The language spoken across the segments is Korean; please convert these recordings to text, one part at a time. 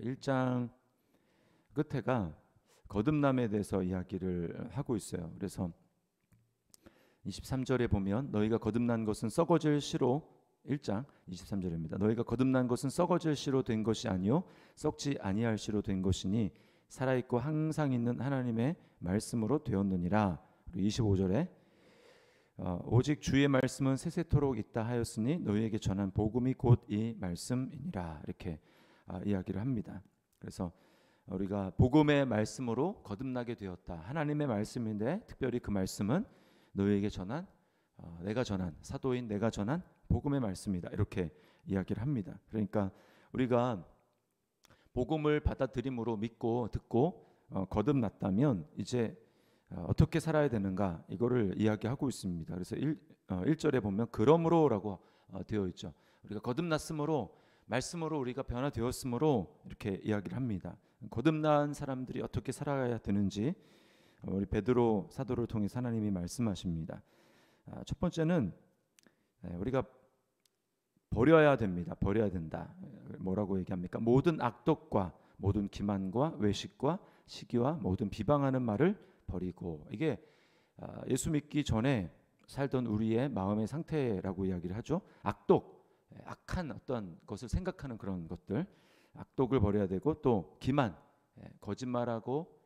1장 끝에가 거듭남에 대해서 이야기를 하고 있어요. 그래서 23절에 보면 너희가 거듭난 것은 썩어질 씨로 1장 23절입니다. 너희가 거듭난 것은 썩어질 씨로 된 것이 아니요 썩지 아니할 씨로 된 것이니 살아있고 항상 있는 하나님의 말씀으로 되었느니라. 그리고 25절에 오직 주의 말씀은 세세토록 있다 하였으니 너희에게 전한 복음이 곧 이 말씀이니라. 이렇게 이야기를 합니다. 그래서 우리가 복음의 말씀으로 거듭나게 되었다. 하나님의 말씀인데 특별히 그 말씀은 너희에게 전한 내가 전한 사도인 내가 전한 복음의 말씀이다. 이렇게 이야기를 합니다. 그러니까 우리가 복음을 받아들임으로 믿고 듣고 거듭났다면 이제 어떻게 살아야 되는가 이거를 이야기하고 있습니다. 그래서 1절에 보면 그러므로라고 되어 있죠. 우리가 거듭났으므로 말씀으로 우리가 변화되었으므로 이렇게 이야기를 합니다. 거듭난 사람들이 어떻게 살아야 되는지 우리 베드로 사도를 통해서 하나님이 말씀하십니다. 첫 번째는 우리가 버려야 됩니다. 버려야 된다. 뭐라고 얘기합니까? 모든 악독과 모든 기만과 외식과 시기와 모든 비방하는 말을 버리고. 이게 예수 믿기 전에 살던 우리의 마음의 상태라고 이야기를 하죠. 악독, 악한 어떤 것을 생각하는 그런 것들, 악독을 버려야 되고, 또 기만, 거짓말하고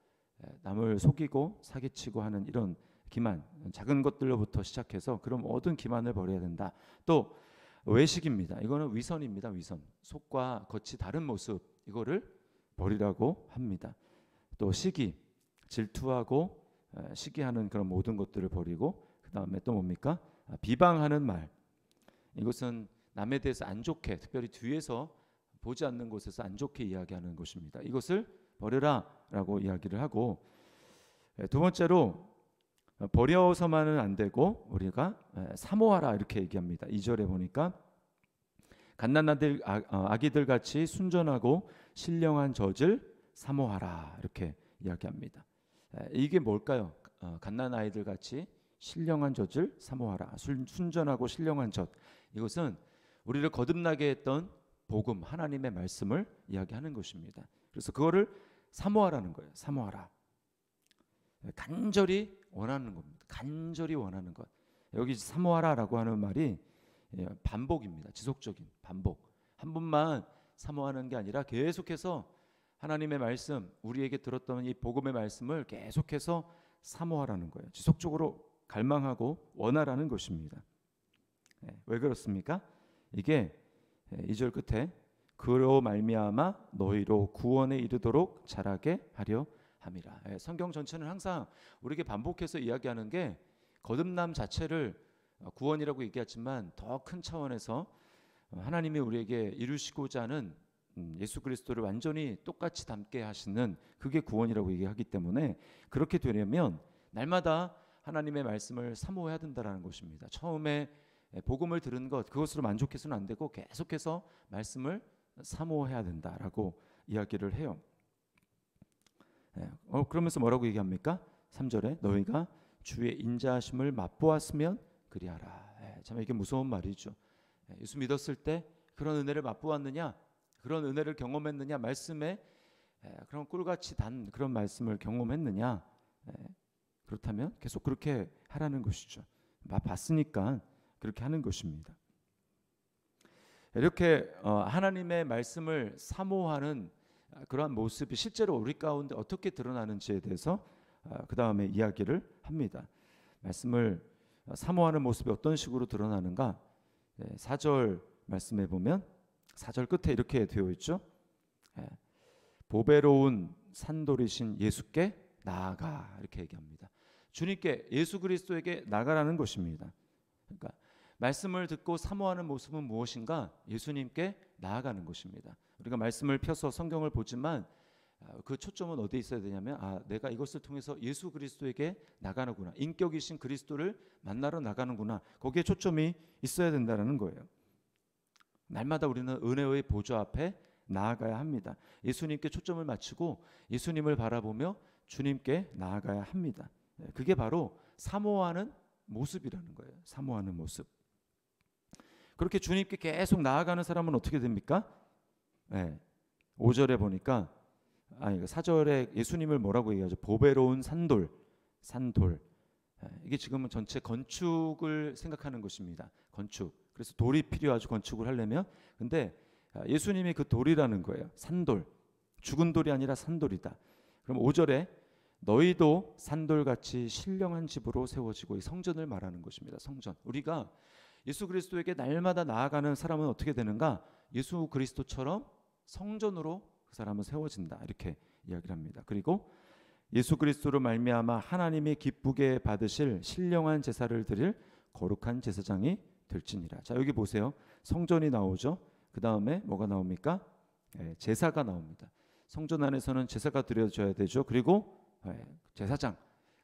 남을 속이고 사기치고 하는 이런 기만, 작은 것들로부터 시작해서 그런 모든 기만을 버려야 된다. 또 외식입니다. 이거는 위선입니다. 위선, 속과 겉이 다른 모습, 이거를 버리라고 합니다. 또 시기, 질투하고 시기하는 그런 모든 것들을 버리고, 그 다음에 또 뭡니까? 비방하는 말. 이것은 남에 대해서 안 좋게, 특별히 뒤에서 보지 않는 곳에서 안 좋게 이야기하는 것입니다. 이것을 버려라라고 이야기를 하고, 두 번째로 버려서만은 안 되고 우리가 사모하라 이렇게 얘기합니다. 2절에 보니까 갓난아들 아기들 같이 순전하고 신령한 젖을 사모하라 이렇게 이야기합니다. 이게 뭘까요? 갓난아이들 같이 신령한 젖을 사모하라. 순전하고 신령한 젖. 이것은 우리를 거듭나게 했던 복음, 하나님의 말씀을 이야기하는 것입니다. 그래서 그거를 사모하라는 거예요. 사모하라. 간절히 원하는 겁니다. 간절히 원하는 것. 여기 사모하라라고 하는 말이 반복입니다. 지속적인 반복. 한 번만 사모하는 게 아니라 계속해서 하나님의 말씀, 우리에게 들었던 이 복음의 말씀을 계속해서 사모하라는 거예요. 지속적으로 갈망하고 원하라는 것입니다. 왜 그렇습니까? 이게 2절 끝에 그로 말미암아 너희로 구원에 이르도록 자라게 하려 함이라. 성경 전체는 항상 우리에게 반복해서 이야기하는 게 거듭남 자체를 구원이라고 얘기하지만 더 큰 차원에서 하나님이 우리에게 이루시고자 하는 예수 그리스도를 완전히 똑같이 닮게 하시는 그게 구원이라고 얘기하기 때문에 그렇게 되려면 날마다 하나님의 말씀을 사모해야 된다는 것입니다. 처음에 복음을 들은 것 그것으로 만족해서는 안 되고 계속해서 말씀을 사모해야 된다라고 이야기를 해요. 그러면서 뭐라고 얘기합니까? 3절에 너희가 주의 인자하심을 맛보았으면 그리하라. 참 이게 무서운 말이죠. 예수 믿었을 때 그런 은혜를 맛보았느냐, 그런 은혜를 경험했느냐, 말씀에 그런 꿀같이 단 그런 말씀을 경험했느냐, 그렇다면 계속 그렇게 하라는 것이죠. 맛봤으니까 그렇게 하는 것입니다. 이렇게 하나님의 말씀을 사모하는 그러한 모습이 실제로 우리 가운데 어떻게 드러나는지에 대해서 그 다음에 이야기를 합니다. 말씀을 사모하는 모습이 어떤 식으로 드러나는가? 4절 말씀에 보면 4절 끝에 이렇게 되어 있죠. 보배로운 산돌이신 예수께 나아가 이렇게 얘기합니다. 주님께 예수 그리스도에게 나가라는 것입니다. 그러니까 말씀을 듣고 사모하는 모습은 무엇인가? 예수님께 나아가는 것입니다. 우리가 말씀을 펴서 성경을 보지만 그 초점은 어디에 있어야 되냐면 내가 이것을 통해서 예수 그리스도에게 나가는구나. 인격이신 그리스도를 만나러 나가는구나. 거기에 초점이 있어야 된다는 거예요. 날마다 우리는 은혜의 보좌 앞에 나아가야 합니다. 예수님께 초점을 맞추고 예수님을 바라보며 주님께 나아가야 합니다. 그게 바로 사모하는 모습이라는 거예요. 사모하는 모습. 그렇게 주님께 계속 나아가는 사람은 어떻게 됩니까? 5절에 보니까 4절에 예수님을 뭐라고 얘기하죠? 보배로운 산돌, 산돌. 이게 지금은 전체 건축을 생각하는 것입니다. 건축. 그래서 돌이 필요하죠. 건축을 하려면. 근데 예수님이 그 돌이라는 거예요. 산돌. 죽은 돌이 아니라 산돌이다. 그럼 5절에 너희도 산돌같이 신령한 집으로 세워지고, 이 성전을 말하는 것입니다. 성전. 우리가 예수 그리스도에게 날마다 나아가는 사람은 어떻게 되는가? 예수 그리스도처럼 성전으로 그 사람은 세워진다. 이렇게 이야기를 합니다. 그리고 예수 그리스도로 말미암아 하나님이 기쁘게 받으실 신령한 제사를 드릴 거룩한 제사장이 될지니라. 자, 여기 보세요. 성전이 나오죠. 그 다음에 뭐가 나옵니까? 제사가 나옵니다. 성전 안에서는 제사가 드려져야 되죠. 그리고 제사장,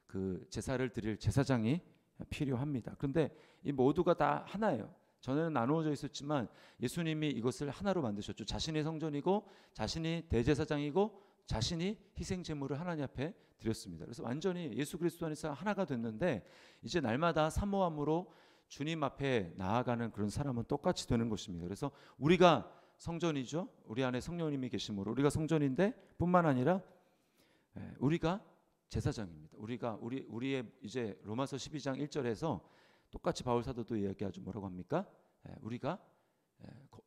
그 제사를 드릴 제사장이 필요합니다. 그런데 이 모두가 다 하나예요. 전에는 나누어져 있었지만 예수님이 이것을 하나로 만드셨죠. 자신의 성전이고, 자신이 대제사장이고, 자신이 희생 제물을 하나님 앞에 드렸습니다. 그래서 완전히 예수 그리스도 안에서 하나가 됐는데, 이제 날마다 사모함으로 주님 앞에 나아가는 그런 사람은 똑같이 되는 것입니다. 그래서 우리가 성전이죠. 우리 안에 성령님이 계심으로 우리가 성전인데, 뿐만 아니라 우리가 제사장입니다. 우리의 이제 로마서 12장 1절에서 똑같이 바울 사도도 이야기하죠. 뭐라고 합니까? 우리가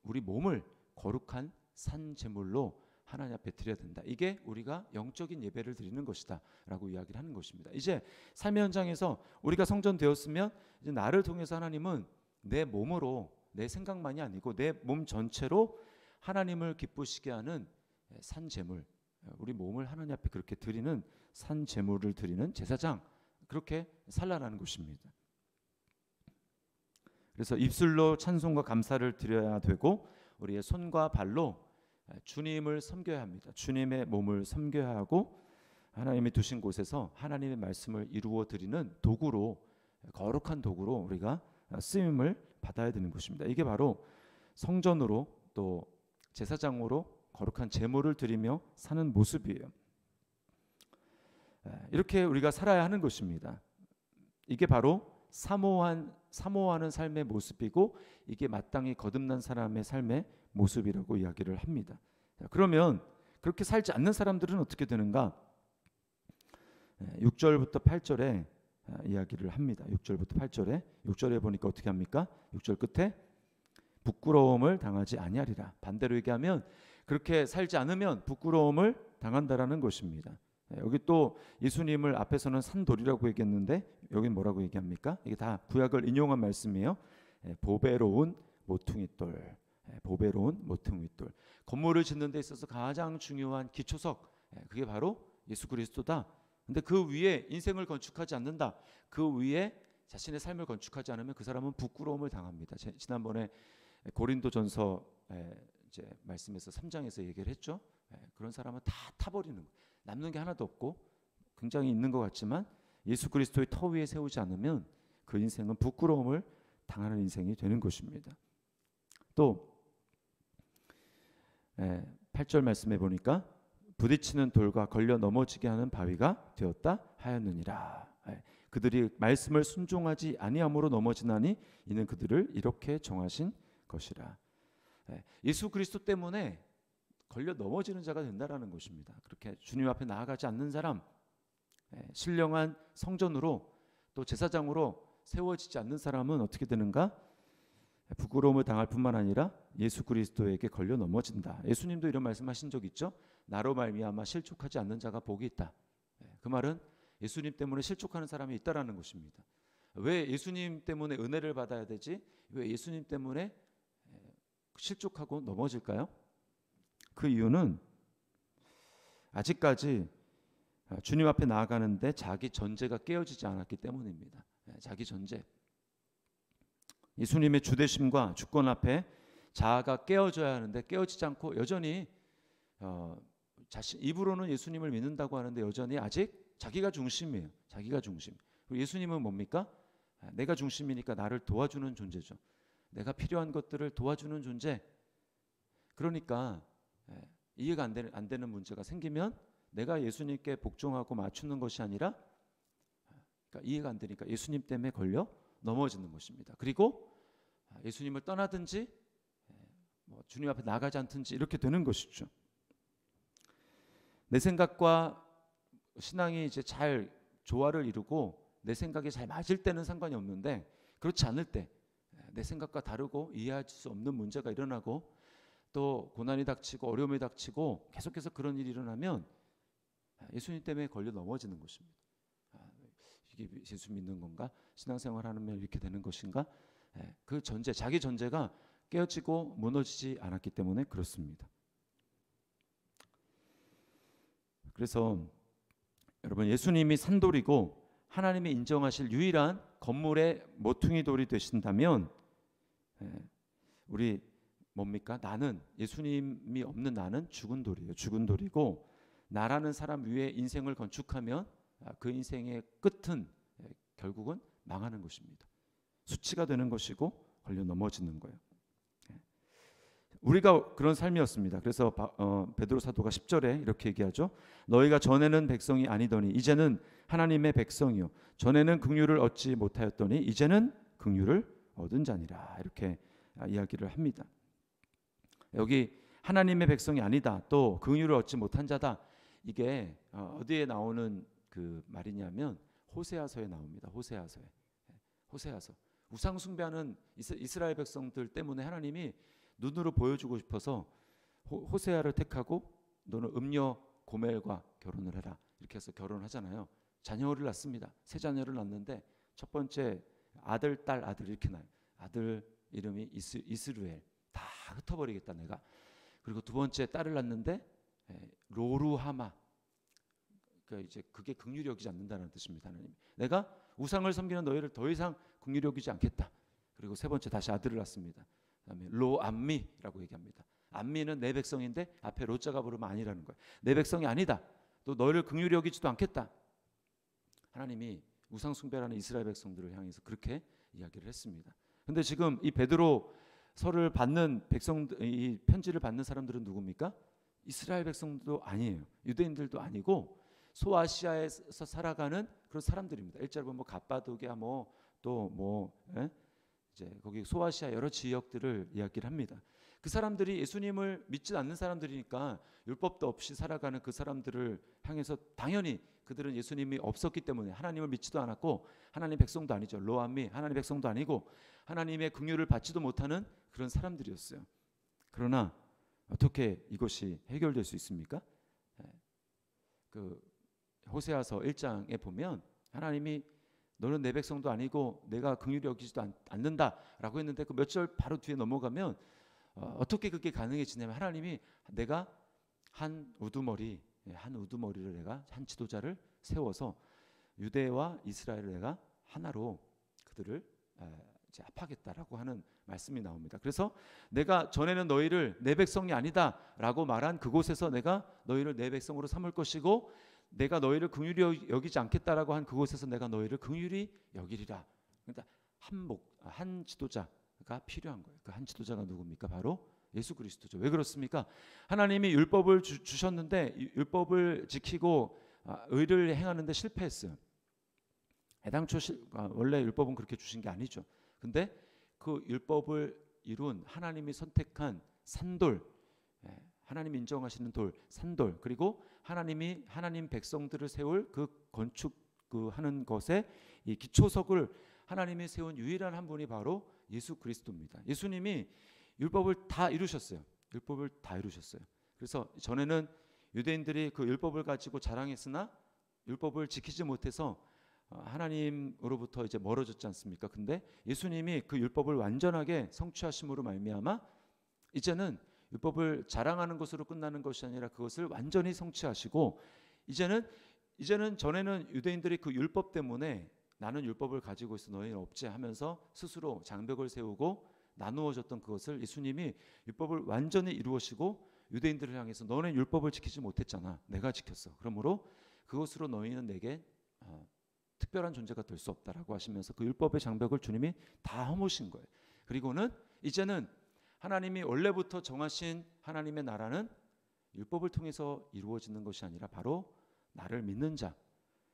우리 몸을 거룩한 산 제물로 하나님 앞에 드려야 된다. 이게 우리가 영적인 예배를 드리는 것이다 라고 이야기를 하는 것입니다. 이제 삶의 현장에서 우리가 성전 되었으면 이제 나를 통해서 하나님은 내 몸으로, 내 생각만이 아니고 내 몸 전체로 하나님을 기쁘시게 하는 산 제물, 우리 몸을 하나님 앞에 그렇게 드리는 산 제물을 드리는 제사장, 그렇게 살라라는 것입니다. 그래서 입술로 찬송과 감사를 드려야 되고, 우리의 손과 발로 주님을 섬겨야 합니다. 주님의 몸을 섬겨야 하고, 하나님이 두신 곳에서 하나님의 말씀을 이루어 드리는 도구로, 거룩한 도구로 우리가 쓰임을 받아야 되는 것입니다. 이게 바로 성전으로 또 제사장으로 거룩한 제물을 드리며 사는 모습이에요. 이렇게 우리가 살아야 하는 것입니다. 이게 바로 사모하는 삶의 모습이고, 이게 마땅히 거듭난 사람의 삶의 모습이라고 이야기를 합니다. 그러면 그렇게 살지 않는 사람들은 어떻게 되는가? 6절부터 8절에 이야기를 합니다. 6절부터 8절에 6절에 보니까 어떻게 합니까? 6절 끝에 부끄러움을 당하지 아니하리라. 반대로 얘기하면 그렇게 살지 않으면 부끄러움을 당한다라는 것입니다. 여기 또 예수님을 앞에서는 산돌이라고 얘기했는데 여기 뭐라고 얘기합니까? 이게 다 구약을 인용한 말씀이에요. 보배로운 모퉁이돌, 보배로운 모퉁이돌. 건물을 짓는 데 있어서 가장 중요한 기초석, 그게 바로 예수 그리스도다. 근데 그 위에 인생을 건축하지 않는다, 그 위에 자신의 삶을 건축하지 않으면 그 사람은 부끄러움을 당합니다. 지난번에 고린도전서 이제 말씀에서 3장에서 얘기를 했죠. 그런 사람은 다 타버리는 거예요. 남는 게 하나도 없고 굉장히 있는 것 같지만 예수 그리스도의 터 위에 세우지 않으면 그 인생은 부끄러움을 당하는 인생이 되는 것입니다. 또 8절 말씀해 보니까 부딪히는 돌과 걸려 넘어지게 하는 바위가 되었다 하였느니라. 그들이 말씀을 순종하지 아니함으로 넘어지나니 이는 그들을 이렇게 정하신 것이라. 예수 그리스도 때문에 걸려 넘어지는 자가 된다라는 것입니다. 그렇게 주님 앞에 나아가지 않는 사람, 신령한 성전으로 또 제사장으로 세워지지 않는 사람은 어떻게 되는가? 부끄러움을 당할 뿐만 아니라 예수 그리스도에게 걸려 넘어진다. 예수님도 이런 말씀하신 적 있죠. 나로 말미암아 실족하지 않는 자가 복이 있다. 그 말은 예수님 때문에 실족하는 사람이 있다라는 것입니다. 왜 예수님 때문에 은혜를 받아야 되지? 왜 예수님 때문에 실족하고 넘어질까요? 그 이유는 아직까지 주님 앞에 나아가는데 자기 전제가 깨어지지 않았기 때문입니다. 자기 전제. 예수님의 주되심과 주권 앞에 자아가 깨어져야 하는데 깨어지지 않고 여전히 자신 입으로는 예수님을 믿는다고 하는데 여전히 아직 자기가 중심이에요. 자기가 중심. 그리고 예수님은 뭡니까? 내가 중심이니까 나를 도와주는 존재죠. 내가 필요한 것들을 도와주는 존재. 그러니까 이해가 안 되는 문제가 생기면 내가 예수님께 복종하고 맞추는 것이 아니라, 그러니까 이해가 안 되니까 예수님 때문에 걸려 넘어지는 것입니다. 그리고 예수님을 떠나든지 주님 앞에 나가지 않든지 이렇게 되는 것이죠. 내 생각과 신앙이 이제 잘 조화를 이루고 내 생각이 잘 맞을 때는 상관이 없는데, 그렇지 않을 때 내 생각과 다르고 이해할 수 없는 문제가 일어나고 또 고난이 닥치고 어려움이 닥치고 계속해서 그런 일이 일어나면 예수님 때문에 걸려 넘어지는 것입니다. 이게 예수 믿는 건가? 신앙생활하면 이렇게 되는 것인가? 그 전제, 자기 전제가 깨어지고 무너지지 않았기 때문에 그렇습니다. 그래서 여러분, 예수님이 산돌이고 하나님이 인정하실 유일한 건물의 모퉁이 돌이 되신다면 우리 뭡니까? 나는, 예수님이 없는 나는 죽은 돌이에요. 죽은 돌이고, 나라는 사람 위에 인생을 건축하면 그 인생의 끝은 결국은 망하는 것입니다. 수치가 되는 것이고 걸려 넘어지는 거예요. 우리가 그런 삶이었습니다. 그래서 베드로 사도가 10절에 이렇게 얘기하죠. 너희가 전에는 백성이 아니더니 이제는 하나님의 백성이요, 전에는 긍휼을 얻지 못하였더니 이제는 긍휼을 얻은 자니라, 이렇게 이야기를 합니다. 여기 하나님의 백성이 아니다, 또 긍휼을 얻지 못한 자다, 이게 어디에 나오는 그 말이냐면 호세아서에 나옵니다. 호세아서. 우상 숭배하는 이스라엘 백성들 때문에 하나님이 눈으로 보여주고 싶어서 호세아를 택하고 너는 음녀 고멜과 결혼을 해라, 이렇게 해서 결혼하잖아요. 자녀를 낳습니다. 세 자녀를 낳는데 첫 번째 아들, 딸, 아들 이렇게 나요. 아들 이름이 이스루엘, 다 흩어버리겠다 내가. 그리고 두 번째 딸을 낳는데 로루하마, 그러니까 이제 그게 긍휼히 여기지 않는다는 뜻입니다. 하나님, 내가 우상을 섬기는 너희를 더 이상 긍휼히 여기지 않겠다. 그리고 세 번째 다시 아들을 낳습니다. 그다음에 로암미라고 얘기합니다. 암미는 내 백성인데 앞에 로자가 부르면 아니라는 거예요. 내 백성이 아니다, 또 너희를 긍휼히 여기지도 않겠다. 하나님이 우상 숭배하는 이스라엘 백성들을 향해서 그렇게 이야기를 했습니다. 근데 지금 이 베드로서를 받는 백성들, 이 편지를 받는 사람들은 누굽니까? 이스라엘 백성도 아니에요. 유대인들도 아니고 소아시아에서 살아가는 그런 사람들입니다. 일절 보면 갑바도기아 이제 거기 소아시아 여러 지역들을 이야기를 합니다. 그 사람들이 예수님을 믿지 않는 사람들이니까 율법도 없이 살아가는 그 사람들을 향해서 당연히 그들은 예수님이 없었기 때문에 하나님을 믿지도 않았고 하나님 백성도 아니죠. 로암미, 하나님 백성도 아니고 하나님의 긍휼을 받지도 못하는 그런 사람들이었어요. 그러나 어떻게 이것이 해결될 수 있습니까? 그 호세아서 1장에 보면 하나님이 너는 내 백성도 아니고 내가 긍휼히 여기지도 않는다라고 했는데 그 몇 절 바로 뒤에 넘어가면 어떻게 그게 가능해지냐면 하나님이 내가 한 우두머리를 내가 한 지도자를 세워서 유대와 이스라엘을 내가 하나로 그들을 이제 합하겠다라고 하는 말씀이 나옵니다. 그래서 내가 전에는 너희를 내 백성이 아니다라고 말한 그곳에서 내가 너희를 내 백성으로 삼을 것이고 내가 너희를 긍휼히 여기지 않겠다라고 한 그곳에서 내가 너희를 긍휼히 여기리라. 그러니까 한 지도자가 필요한 거예요. 그 한 지도자가 누굽니까? 바로 예수 그리스도죠. 왜 그렇습니까? 하나님이 율법을 주셨는데 율법을 지키고 의를 행하는데 실패했어요. 애당초 원래 율법은 그렇게 주신 게 아니죠. 근데 그 율법을 이룬 하나님이 선택한 산돌, 하나님이 인정하시는 돌, 산돌, 그리고 하나님 백성들을 세울 그 건축 하는 것에 이 기초석을 하나님이 세운 유일한 한 분이 바로 예수 그리스도입니다. 예수님이 율법을 다 이루셨어요. 그래서 전에는 유대인들이 그 율법을 가지고 자랑했으나 율법을 지키지 못해서 하나님으로부터 이제 멀어졌지 않습니까? 근데 예수님이 그 율법을 완전하게 성취하심으로 말미암아 이제는 율법을 자랑하는 것으로 끝나는 것이 아니라 그것을 완전히 성취하시고 이제는 전에는 유대인들이 그 율법 때문에 나는 율법을 가지고 있어 너희는 없지 하면서 스스로 장벽을 세우고 나누어졌던 그것을 예수님이 율법을 완전히 이루시고 유대인들을 향해서 너는 율법을 지키지 못했잖아, 내가 지켰어. 그러므로 그것으로 너희는 내게 특별한 존재가 될 수 없다라고 하시면서 그 율법의 장벽을 주님이 다 허무신 거예요. 그리고는 이제는 하나님이 원래부터 정하신 하나님의 나라는 율법을 통해서 이루어지는 것이 아니라 바로 나를 믿는 자,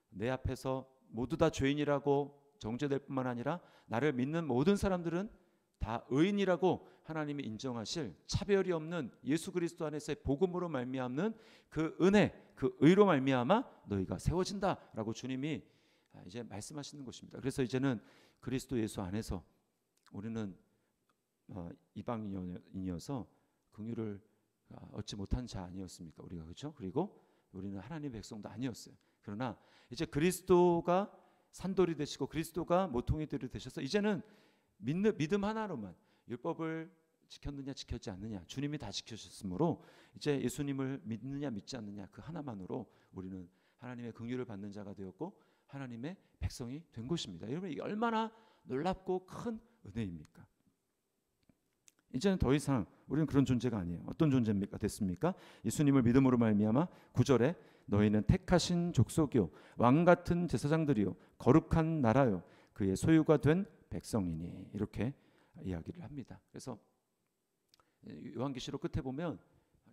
내 앞에서 모두 다 죄인이라고 정죄될 뿐만 아니라 나를 믿는 모든 사람들은 다 의인이라고 하나님이 인정하실 차별이 없는 예수 그리스도 안에서의 복음으로 말미암는 그 은혜, 그 의로 말미암아 너희가 세워진다라고 주님이 이제 말씀하시는 것입니다. 그래서 이제는 그리스도 예수 안에서 우리는 이방인이어서 긍휼을 얻지 못한 자 아니었습니까? 우리가, 그렇죠? 그리고 우리는 하나님의 백성도 아니었어요. 그러나 이제 그리스도가 산돌이 되시고 그리스도가 모퉁이들이 되셔서 이제는 믿음 하나로만, 율법을 지켰느냐 지켰지 않느냐 주님이 다 지켜주셨으므로 이제 예수님을 믿느냐 믿지 않느냐 그 하나만으로 우리는 하나님의 긍휼을 받는 자가 되었고 하나님의 백성이 된 것입니다. 여러분, 이게 얼마나 놀랍고 큰 은혜입니까? 이제는 더 이상 우리는 그런 존재가 아니에요. 어떤 존재입니까? 됐습니까? 예수님을 믿음으로 말미암아 9절에 너희는 택하신 족속이요 왕 같은 제사장들이요 거룩한 나라요 그의 소유가 된 백성이니, 이렇게 이야기를 합니다. 그래서 요한계시록 끝에 보면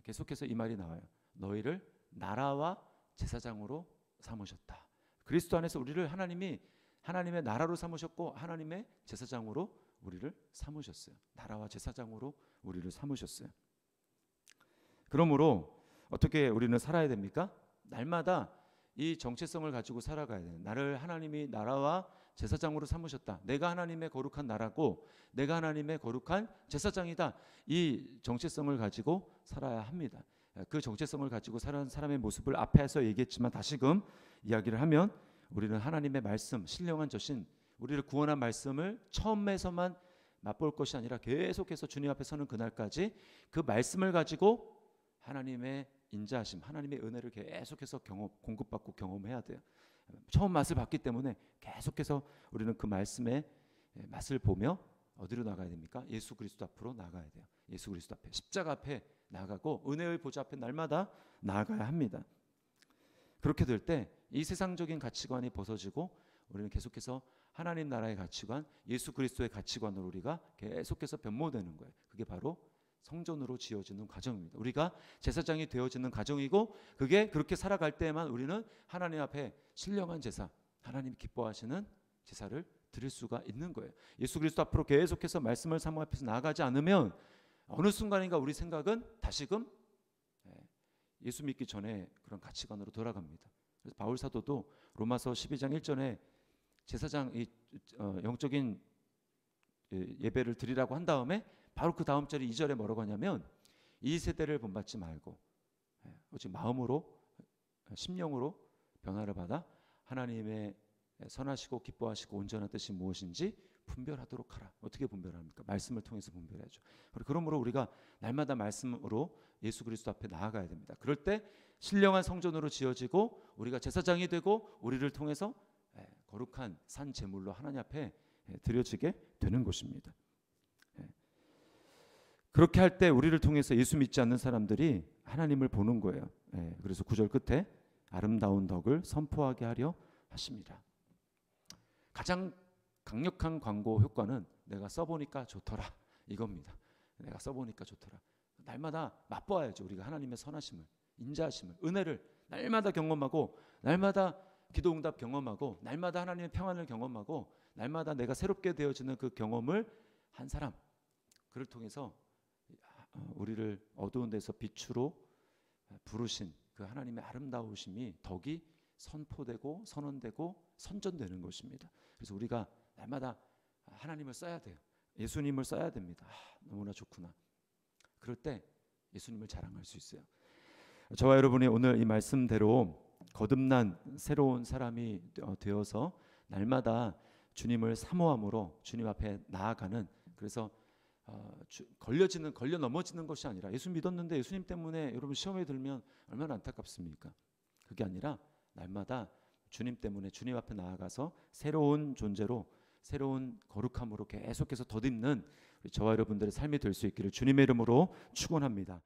계속해서 이 말이 나와요. 너희를 나라와 제사장으로 삼으셨다. 그리스도 안에서 우리를 하나님이 하나님의 나라로 삼으셨고 하나님의 제사장으로 우리를 삼으셨어요. 나라와 제사장으로 우리를 삼으셨어요. 그러므로 어떻게 우리는 살아야 됩니까? 날마다 이 정체성을 가지고 살아가야 돼요. 나를 하나님이 나라와 제사장으로 삼으셨다. 내가 하나님의 거룩한 나라고 내가 하나님의 거룩한 제사장이다. 이 정체성을 가지고 살아야 합니다. 그 정체성을 가지고 사는 사람의 모습을 앞에서 얘기했지만 다시금 이야기를 하면 우리는 하나님의 말씀, 신령한 저신, 우리를 구원한 말씀을 처음에서만 맛볼 것이 아니라 계속해서 주님 앞에 서는 그날까지 그 말씀을 가지고 하나님의 인자하심, 하나님의 은혜를 계속해서 공급받고 경험해야 돼요. 처음 맛을 봤기 때문에 계속해서 우리는 그 말씀의 맛을 보며 어디로 나가야 됩니까? 예수 그리스도 앞으로 나가야 돼요. 예수 그리스도 앞에, 십자가 앞에 나가고 은혜의 보좌 앞에 날마다 나아가야 합니다. 그렇게 될 때 이 세상적인 가치관이 벗어지고 우리는 계속해서 하나님 나라의 가치관, 예수 그리스도의 가치관으로 우리가 계속해서 변모되는 거예요. 그게 바로 성전으로 지어지는 과정입니다. 우리가 제사장이 되어지는 과정이고 그게 그렇게 살아갈 때에만 우리는 하나님 앞에 신령한 제사, 하나님 기뻐하시는 제사를 드릴 수가 있는 거예요. 예수 그리스도 앞으로 계속해서 말씀을 사모 앞에서 나아가지 않으면 어느 순간인가 우리 생각은 다시금 예수 믿기 전에 그런 가치관으로 돌아갑니다. 그래서 바울 사도도 로마서 12장 1절에 제사장 영적인 예배를 드리라고 한 다음에 바로 그 다음 절에 2절에 뭐라고 하냐면 이 세대를 본받지 말고 오직 마음으로 심령으로 변화를 받아 하나님의 선하시고 기뻐하시고 온전한 뜻이 무엇인지 분별하도록 하라. 어떻게 분별합니까? 말씀을 통해서 분별해야죠. 그러므로 우리가 날마다 말씀으로 예수 그리스도 앞에 나아가야 됩니다. 그럴 때 신령한 성전으로 지어지고 우리가 제사장이 되고 우리를 통해서 거룩한 산 제물로 하나님 앞에 드려지게 되는 것입니다. 그렇게 할 때 우리를 통해서 예수 믿지 않는 사람들이 하나님을 보는 거예요. 그래서 9절 끝에 아름다운 덕을 선포하게 하려 하십니다. 가장 강력한 광고 효과는 내가 써보니까 좋더라 이겁니다. 내가 써보니까 좋더라. 날마다 맛보아야죠. 우리가 하나님의 선하심을, 인자하심을, 은혜를 날마다 경험하고 날마다 기도응답 경험하고 날마다 하나님의 평안을 경험하고 날마다 내가 새롭게 되어지는 그 경험을 한 사람, 그를 통해서 우리를 어두운 데서 빛으로 부르신 그 하나님의 아름다우심이 덕이 선포되고 선언되고 선전되는 것입니다. 그래서 우리가 날마다 하나님을 써야 돼요. 예수님을 써야 됩니다. 너무나 좋구나. 그럴 때 예수님을 자랑할 수 있어요. 저와 여러분이 오늘 이 말씀대로 거듭난 새로운 사람이 되어서 날마다 주님을 사모함으로 주님 앞에 나아가는, 그래서 걸려 넘어지는 것이 아니라 예수 믿었는데 예수님 때문에 여러분 시험에 들면 얼마나 안타깝습니까? 그게 아니라 날마다 주님 때문에 주님 앞에 나아가서 새로운 존재로 새로운 거룩함으로 계속해서 덧입는 저와 여러분들의 삶이 될 수 있기를 주님의 이름으로 축원합니다.